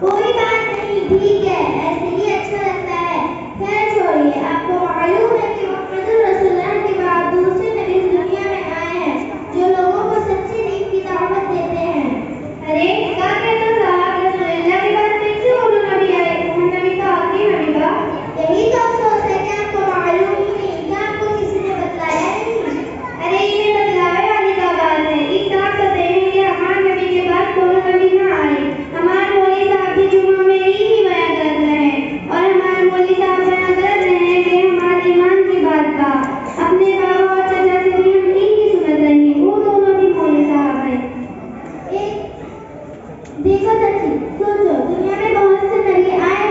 کوئی بات نہیں، ٹھیک ہے، ایسے ہی اچھا لگتا ہے۔ خیر چھوڑیے، آپ کو معلوم ہے کہ محمد رسول اللہ کے بعد دوسرے نبی اس دنیا میں آئے ہیں جو لوگوں کو سچے دین کی دعوت دیتے ہیں۔ ارے کیا کہتا صاحب، رسول اللہ کے بعد پھر سے وہ نبی آئے؟ محمد نبی کا آخری نبی کا؟ یہی تو افسوس ہے کہ آپ کو معلوم ہی نہیں، کیا آپ کو کسی نے بتلایا نہیں؟ ارے یہ بتلاوے والی کا بات ہے، اس بات تو ہیں کہ ہمارے نبی کے بعد کوئی نبی نہ آئے۔ ہمارے مولوی صاحب بھی جمعہ میں یہی بیان کر رہے ہیں، اور ہمارے مولوی صاحب بیان کر رہے ہیں کہ ہمارے ایمان کی بات کا اپنے بابا اور چچا سے بھی ہم یہی سنت رہے ہیں، وہ دونوں بھی مولوی صاحب ہیں۔ دیکھو چچی، سوچو، دنیا میں بہت سے نبی آئے